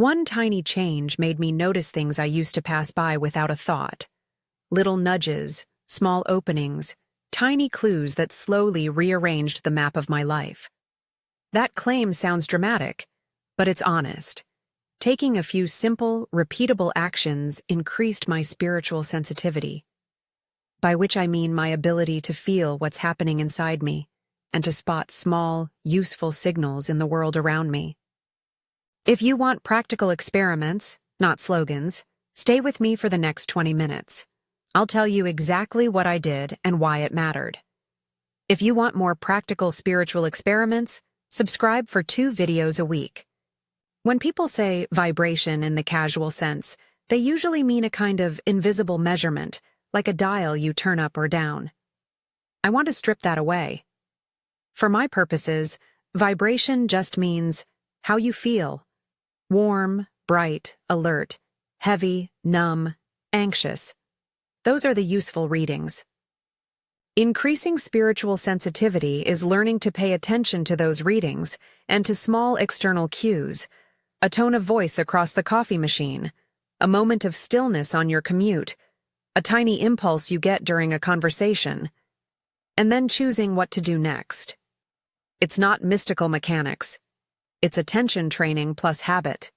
One tiny change made me notice things I used to pass by without a thought. Little nudges, small openings, tiny clues that slowly rearranged the map of my life. That claim sounds dramatic, but it's honest. Taking a few simple, repeatable actions increased my spiritual sensitivity, by which I mean my ability to feel what's happening inside me and to spot small, useful signals in the world around me. If you want practical experiments, not slogans, stay with me for the next 20 minutes. I'll tell you exactly what I did and why it mattered. If you want more practical spiritual experiments, subscribe for 2 videos a week. When people say vibration in the casual sense, they usually mean a kind of invisible measurement, like a dial you turn up or down. I want to strip that away. For my purposes, vibration just means how you feel. Warm, bright, alert, heavy, numb, anxious. Those are the useful readings. Increasing spiritual sensitivity is learning to pay attention to those readings and to small external cues, a tone of voice across the coffee machine, a moment of stillness on your commute, a tiny impulse you get during a conversation, and then choosing what to do next. It's not mystical mechanics. It's attention training plus habit.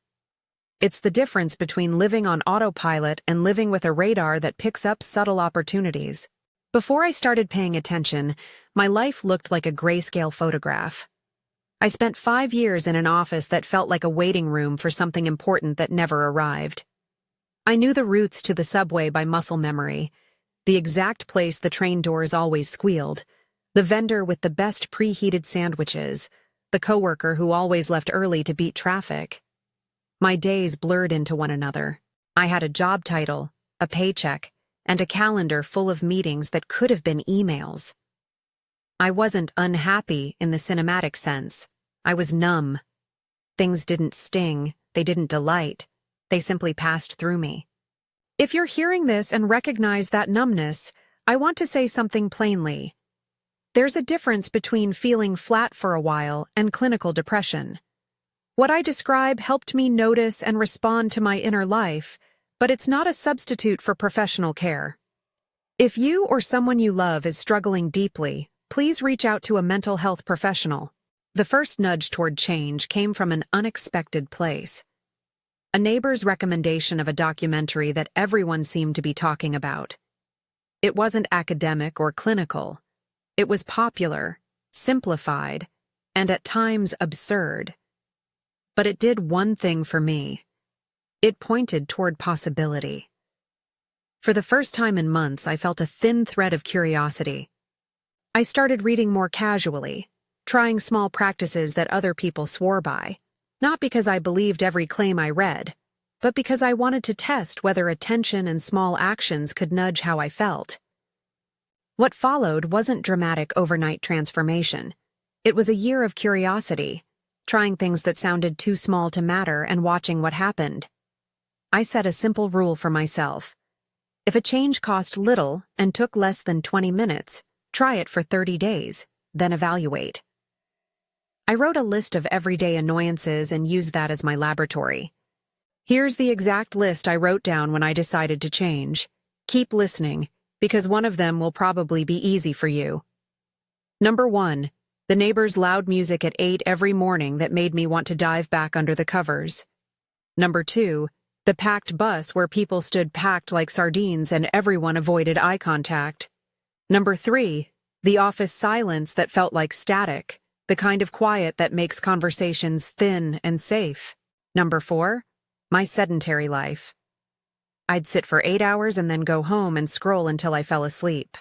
It's the difference between living on autopilot and living with a radar that picks up subtle opportunities. Before I started paying attention, my life looked like a grayscale photograph. I spent 5 years in an office that felt like a waiting room for something important that never arrived. I knew the routes to the subway by muscle memory, the exact place the train doors always squealed, the vendor with the best preheated sandwiches, the coworker who always left early to beat traffic. My days blurred into one another. I had a job title, a paycheck, and a calendar full of meetings that could have been emails. I wasn't unhappy in the cinematic sense. I was numb. Things didn't sting, they didn't delight, they simply passed through me. If you're hearing this and recognize that numbness, I want to say something plainly. There's a difference between feeling flat for a while and clinical depression. What I describe helped me notice and respond to my inner life, but it's not a substitute for professional care. If you or someone you love is struggling deeply, please reach out to a mental health professional. The first nudge toward change came from an unexpected place. A neighbor's recommendation of a documentary that everyone seemed to be talking about. It wasn't academic or clinical. It was popular, simplified, and at times absurd. But it did one thing for me. It pointed toward possibility. For the first time in months, I felt a thin thread of curiosity. I started reading more casually, trying small practices that other people swore by, not because I believed every claim I read, but because I wanted to test whether attention and small actions could nudge how I felt. What followed wasn't dramatic overnight transformation. It was a year of curiosity, trying things that sounded too small to matter and watching what happened. I set a simple rule for myself. If a change cost little and took less than 20 minutes, try it for 30 days, then evaluate. I wrote a list of everyday annoyances and used that as my laboratory. Here's the exact list I wrote down when I decided to change. Keep listening, because one of them will probably be easy for you. Number 1, the neighbor's loud music at 8 every morning that made me want to dive back under the covers. Number 2, the packed bus where people stood packed like sardines and everyone avoided eye contact. Number 3, the office silence that felt like static, the kind of quiet that makes conversations thin and safe. Number 4, my sedentary life. I'd sit for 8 hours and then go home and scroll until I fell asleep.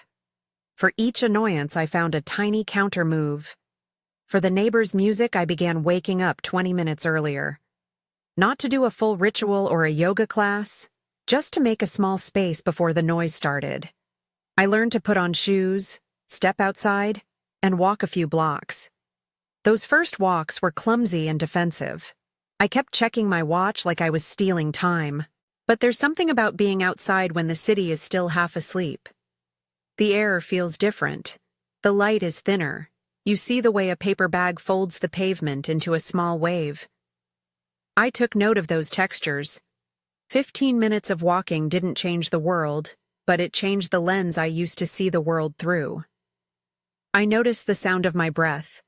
For each annoyance, I found a tiny counter move. For the neighbor's music, I began waking up 20 minutes earlier. Not to do a full ritual or a yoga class, just to make a small space before the noise started. I learned to put on shoes, step outside, and walk a few blocks. Those first walks were clumsy and defensive. I kept checking my watch like I was stealing time. But there's something about being outside when the city is still half asleep. The air feels different. The light is thinner. You see the way a paper bag folds the pavement into a small wave. I took note of those textures. 15 minutes of walking didn't change the world, but it changed the lens I used to see the world through. I noticed the sound of my breath.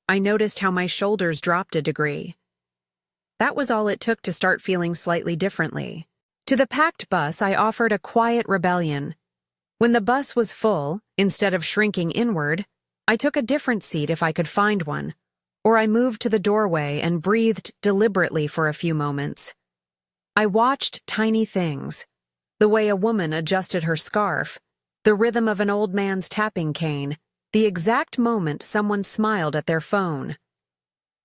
I noticed how my shoulders dropped a degree. That was all it took to start feeling slightly differently. To the packed bus, I offered a quiet rebellion. When the bus was full, instead of shrinking inward, I took a different seat if I could find one, or I moved to the doorway and breathed deliberately for a few moments. I watched tiny things, the way a woman adjusted her scarf, the rhythm of an old man's tapping cane, the exact moment someone smiled at their phone.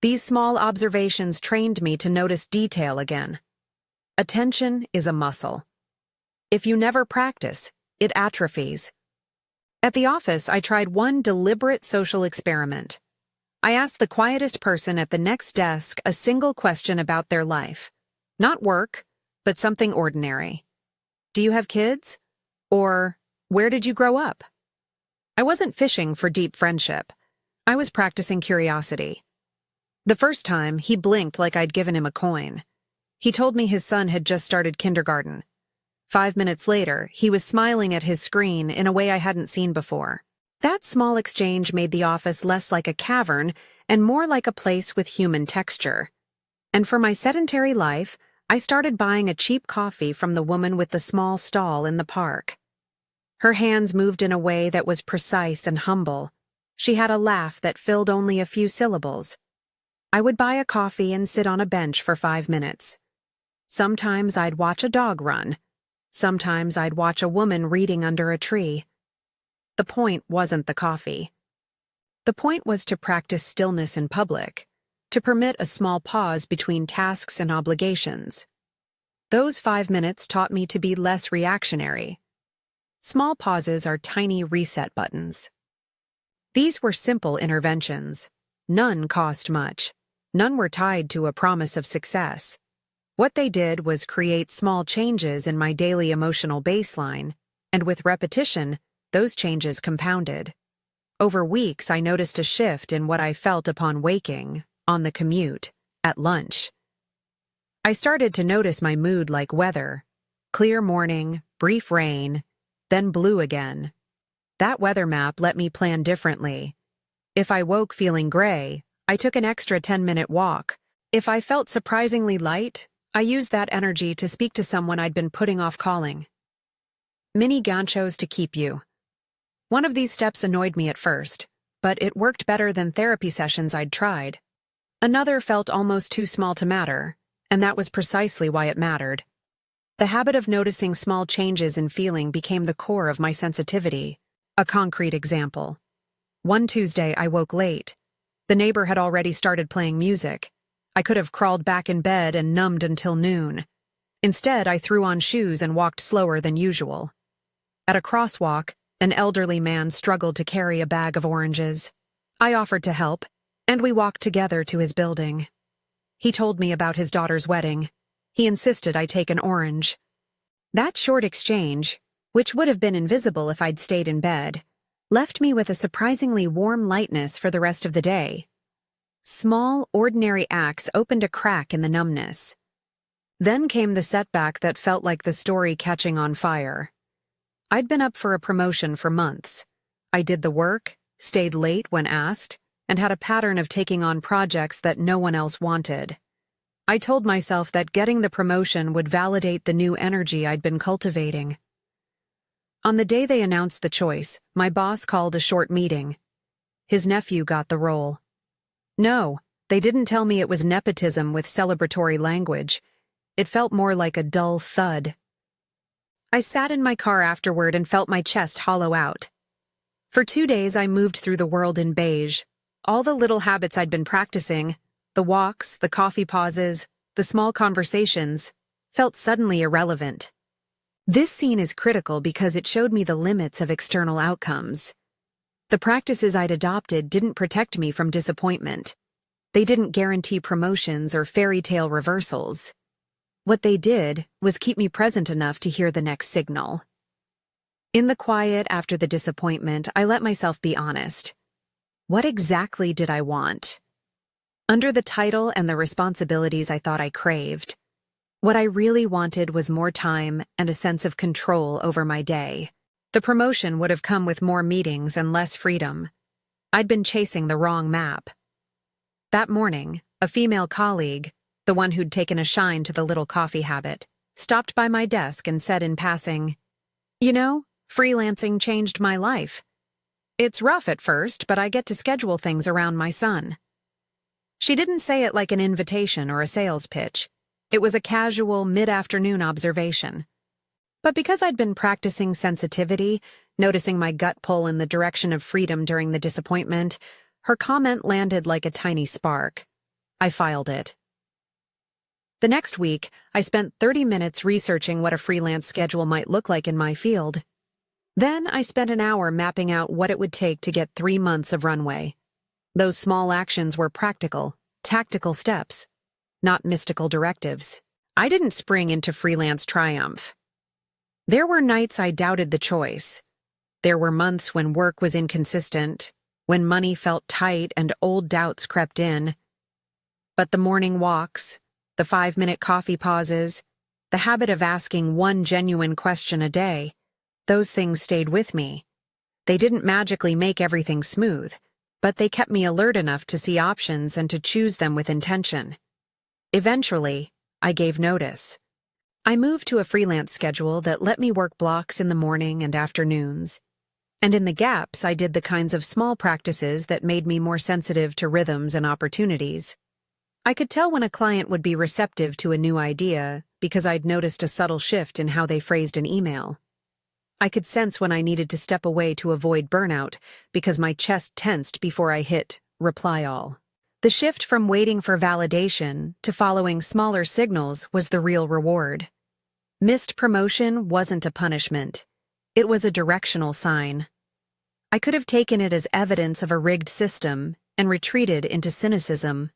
These small observations trained me to notice detail again. Attention is a muscle. If you never practice, it atrophies. At the office, I tried one deliberate social experiment. I asked the quietest person at the next desk a single question about their life. Not work, but something ordinary. Do you have kids? Or, where did you grow up? I wasn't fishing for deep friendship. I was practicing curiosity. The first time, he blinked like I'd given him a coin. He told me his son had just started kindergarten. 5 minutes later, he was smiling at his screen in a way I hadn't seen before. That small exchange made the office less like a cavern and more like a place with human texture. And for my sedentary life, I started buying a cheap coffee from the woman with the small stall in the park. Her hands moved in a way that was precise and humble. She had a laugh that filled only a few syllables. I would buy a coffee and sit on a bench for 5 minutes. Sometimes I'd watch a dog run. Sometimes I'd watch a woman reading under a tree. The point wasn't the coffee. The point was to practice stillness in public, to permit a small pause between tasks and obligations. Those 5 minutes taught me to be less reactionary. Small pauses are tiny reset buttons. These were simple interventions. None cost much. None were tied to a promise of success. What they did was create small changes in my daily emotional baseline, and with repetition, those changes compounded. Over weeks, I noticed a shift in what I felt upon waking, on the commute, at lunch. I started to notice my mood like weather. Clear morning, brief rain, then blue again. That weather map let me plan differently. If I woke feeling gray, I took an extra 10-minute walk. If I felt surprisingly light, I used that energy to speak to someone I'd been putting off calling. Mini ganchos to keep you. One of these steps annoyed me at first, but it worked better than therapy sessions I'd tried. Another felt almost too small to matter, and that was precisely why it mattered. The habit of noticing small changes in feeling became the core of my sensitivity. A concrete example. One Tuesday, I woke late. The neighbor had already started playing music. I could have crawled back in bed and numbed until noon. Instead, I threw on shoes and walked slower than usual. At a crosswalk, an elderly man struggled to carry a bag of oranges. I offered to help, and we walked together to his building. He told me about his daughter's wedding. He insisted I take an orange. That short exchange, which would have been invisible if I'd stayed in bed, left me with a surprisingly warm lightness for the rest of the day. Small, ordinary acts opened a crack in the numbness. Then came the setback that felt like the story catching on fire. I'd been up for a promotion for months. I did the work, stayed late when asked, and had a pattern of taking on projects that no one else wanted. I told myself that getting the promotion would validate the new energy I'd been cultivating. On the day they announced the choice, my boss called a short meeting. His nephew got the role. No, they didn't tell me it was nepotism with celebratory language. It felt more like a dull thud. I sat in my car afterward and felt my chest hollow out. For 2 days, I moved through the world in beige. All the little habits I'd been practicing, the walks, the coffee pauses, the small conversations, felt suddenly irrelevant. This scene is critical because it showed me the limits of external outcomes. The practices I'd adopted didn't protect me from disappointment. They didn't guarantee promotions or fairy tale reversals. What they did was keep me present enough to hear the next signal. In the quiet after the disappointment, I let myself be honest. What exactly did I want? Under the title and the responsibilities I thought I craved, what I really wanted was more time and a sense of control over my day. The promotion would have come with more meetings and less freedom. I'd been chasing the wrong map. That morning, a female colleague, the one who'd taken a shine to the little coffee habit, stopped by my desk and said in passing, "You know, freelancing changed my life. It's rough at first, but I get to schedule things around my son." She didn't say it like an invitation or a sales pitch. It was a casual, mid-afternoon observation. But because I'd been practicing sensitivity, noticing my gut pull in the direction of freedom during the disappointment, her comment landed like a tiny spark. I filed it. The next week, I spent 30 minutes researching what a freelance schedule might look like in my field. Then I spent an hour mapping out what it would take to get 3 months of runway. Those small actions were practical, tactical steps, not mystical directives. I didn't spring into freelance triumph. There were nights I doubted the choice. There were months when work was inconsistent, when money felt tight and old doubts crept in. But the morning walks, the 5-minute coffee pauses, the habit of asking one genuine question a day, those things stayed with me. They didn't magically make everything smooth, but they kept me alert enough to see options and to choose them with intention. Eventually, I gave notice. I moved to a freelance schedule that let me work blocks in the morning and afternoons. And in the gaps, I did the kinds of small practices that made me more sensitive to rhythms and opportunities. I could tell when a client would be receptive to a new idea because I'd noticed a subtle shift in how they phrased an email. I could sense when I needed to step away to avoid burnout because my chest tensed before I hit reply all. The shift from waiting for validation to following smaller signals was the real reward. Missed promotion wasn't a punishment. It was a directional sign. I could have taken it as evidence of a rigged system and retreated into cynicism.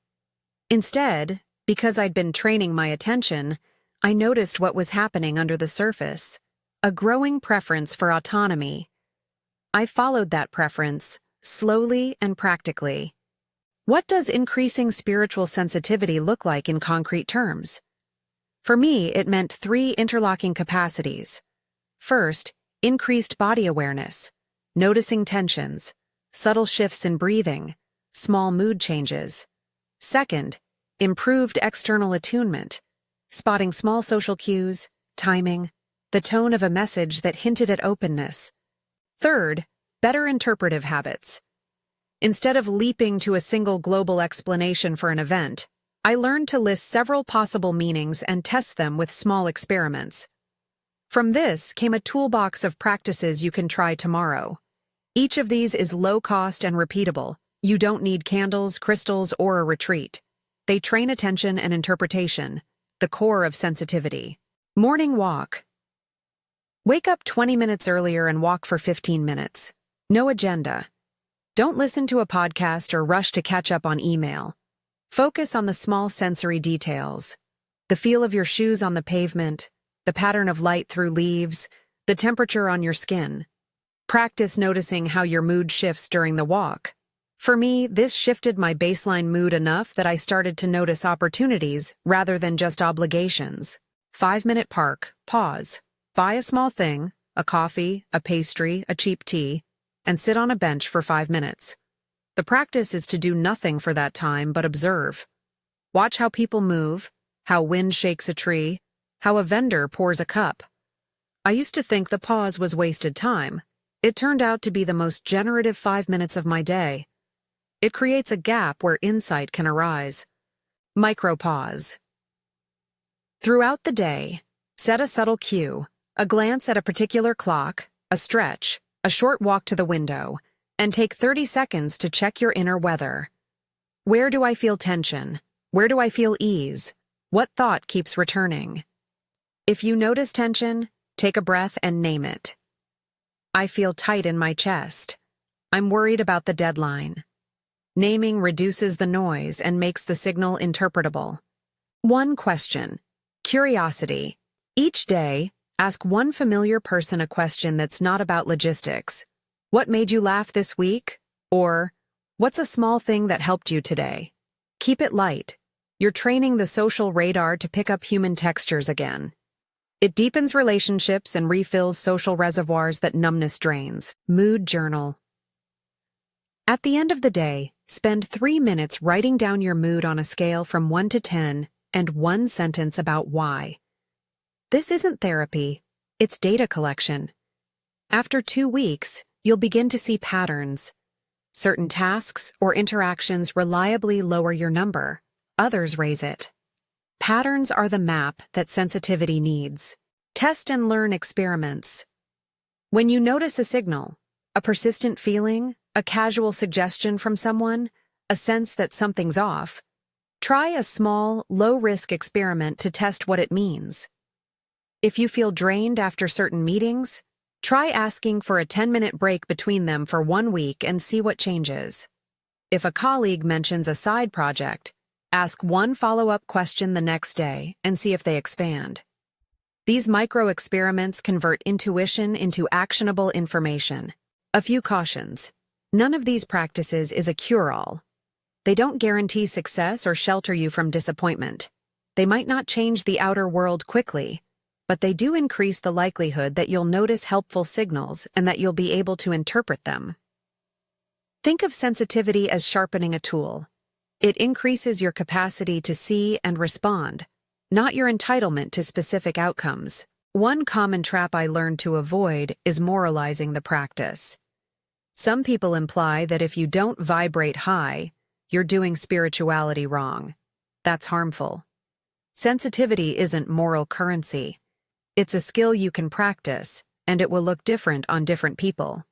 Instead, because I'd been training my attention, I noticed what was happening under the surface, a growing preference for autonomy. I followed that preference, slowly and practically. What does increasing spiritual sensitivity look like in concrete terms? For me, it meant 3 interlocking capacities. First, increased body awareness, noticing tensions, subtle shifts in breathing, small mood changes. Second, improved external attunement, spotting small social cues, timing, the tone of a message that hinted at openness. Third, better interpretive habits. Instead of leaping to a single global explanation for an event, I learned to list several possible meanings and test them with small experiments. From this came a toolbox of practices you can try tomorrow. Each of these is low-cost and repeatable. You don't need candles, crystals, or a retreat. They train attention and interpretation, the core of sensitivity. Morning walk. Wake up 20 minutes earlier and walk for 15 minutes. No agenda. Don't listen to a podcast or rush to catch up on email. Focus on the small sensory details. The feel of your shoes on the pavement, the pattern of light through leaves, the temperature on your skin. Practice noticing how your mood shifts during the walk. For me, this shifted my baseline mood enough that I started to notice opportunities rather than just obligations. 5-minute park, pause. Buy a small thing, a coffee, a pastry, a cheap tea, and sit on a bench for 5 minutes. The practice is to do nothing for that time but observe. Watch how people move, how wind shakes a tree, how a vendor pours a cup. I used to think the pause was wasted time. It turned out to be the most generative 5 minutes of my day. It creates a gap where insight can arise. Micropause. Throughout the day, set a subtle cue, a glance at a particular clock, a stretch, a short walk to the window, and take 30 seconds to check your inner weather. Where do I feel tension? Where do I feel ease? What thought keeps returning? If you notice tension, take a breath and name it. I feel tight in my chest. I'm worried about the deadline. Naming reduces the noise and makes the signal interpretable. 1 question. Curiosity. Each day, ask one familiar person a question that's not about logistics. What made you laugh this week? Or, what's a small thing that helped you today? Keep it light. You're training the social radar to pick up human textures again. It deepens relationships and refills social reservoirs that numbness drains. Mood journal. At the end of the day, spend 3 minutes writing down your mood on a scale from 1 to 10 and one sentence about why. This isn't therapy, it's data collection. After 2 weeks, you'll begin to see patterns. Certain tasks or interactions reliably lower your number, others raise it. Patterns are the map that sensitivity needs. Test and learn experiments. When you notice a signal, a persistent feeling, a casual suggestion from someone, a sense that something's off, try a small, low-risk experiment to test what it means. If you feel drained after certain meetings, try asking for a 10-minute break between them for 1 week and see what changes. If a colleague mentions a side project, ask one follow-up question the next day and see if they expand. These micro-experiments convert intuition into actionable information. A few cautions. None of these practices is a cure-all. They don't guarantee success or shelter you from disappointment. They might not change the outer world quickly, but they do increase the likelihood that you'll notice helpful signals and that you'll be able to interpret them. Think of sensitivity as sharpening a tool. It increases your capacity to see and respond, not your entitlement to specific outcomes. One common trap I learned to avoid is moralizing the practice. Some people imply that if you don't vibrate high, you're doing spirituality wrong. That's harmful. Sensitivity isn't moral currency. It's a skill you can practice, and it will look different on different people.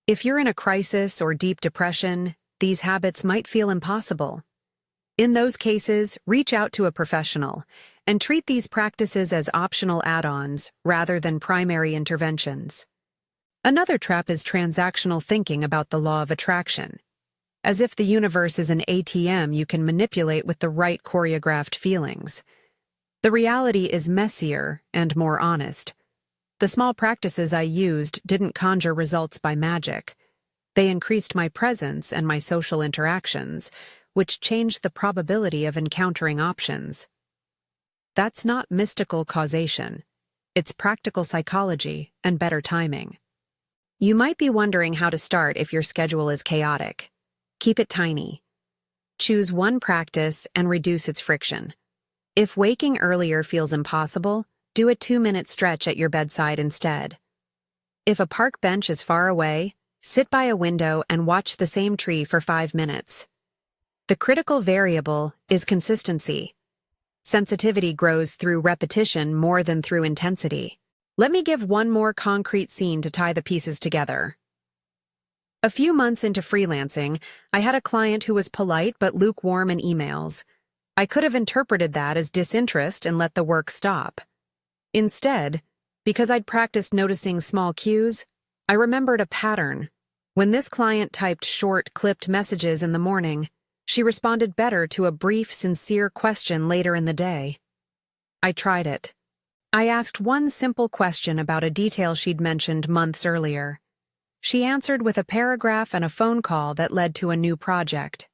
If you're in a crisis or deep depression, these habits might feel impossible. In those cases, reach out to a professional and treat these practices as optional add-ons rather than primary interventions. Another trap is transactional thinking about the law of attraction, as if the universe is an ATM you can manipulate with the right choreographed feelings. The reality is messier and more honest. The small practices I used didn't conjure results by magic. They increased my presence and my social interactions, which changed the probability of encountering options. That's not mystical causation. It's practical psychology and better timing. You might be wondering how to start if your schedule is chaotic. Keep it tiny. Choose one practice and reduce its friction. If waking earlier feels impossible, do a 2-minute stretch at your bedside instead. If a park bench is far away, sit by a window and watch the same tree for 5 minutes. The critical variable is consistency. Sensitivity grows through repetition more than through intensity. Let me give one more concrete scene to tie the pieces together. A few months into freelancing, I had a client who was polite but lukewarm in emails. I could have interpreted that as disinterest and let the work stop. Instead, because I'd practiced noticing small cues, I remembered a pattern. When this client typed short, clipped messages in the morning, she responded better to a brief, sincere question later in the day. I tried it. I asked one simple question about a detail she'd mentioned months earlier. She answered with a paragraph and a phone call that led to a new project.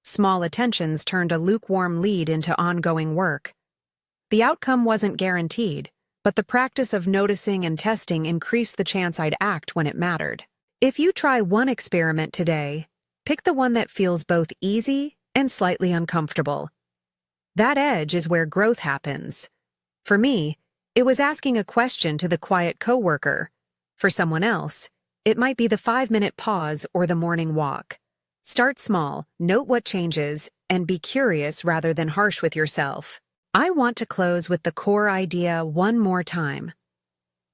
Small attentions turned a lukewarm lead into ongoing work. The outcome wasn't guaranteed, but the practice of noticing and testing increased the chance I'd act when it mattered. If you try one experiment today, pick the one that feels both easy and slightly uncomfortable. That edge is where growth happens. For me, it was asking a question to the quiet coworker. For someone else, it might be the 5-minute pause or the morning walk. Start small, note what changes, and be curious rather than harsh with yourself. I want to close with the core idea one more time.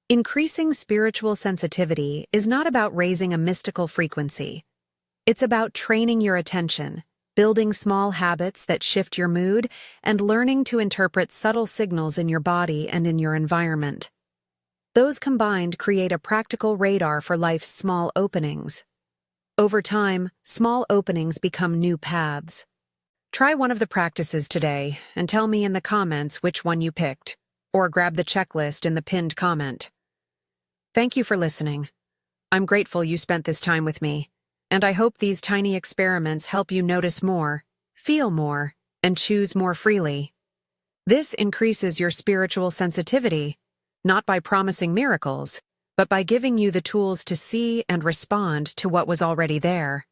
Increasing spiritual sensitivity is not about raising a mystical frequency. It's about training your attention, building small habits that shift your mood, and learning to interpret subtle signals in your body and in your environment. Those combined create a practical radar for life's small openings. Over time, small openings become new paths. Try one of the practices today and tell me in the comments which one you picked, or grab the checklist in the pinned comment. Thank you for listening. I'm grateful you spent this time with me, and I hope these tiny experiments help you notice more, feel more, and choose more freely. This increases your spiritual sensitivity, not by promising miracles, but by giving you the tools to see and respond to what was already there.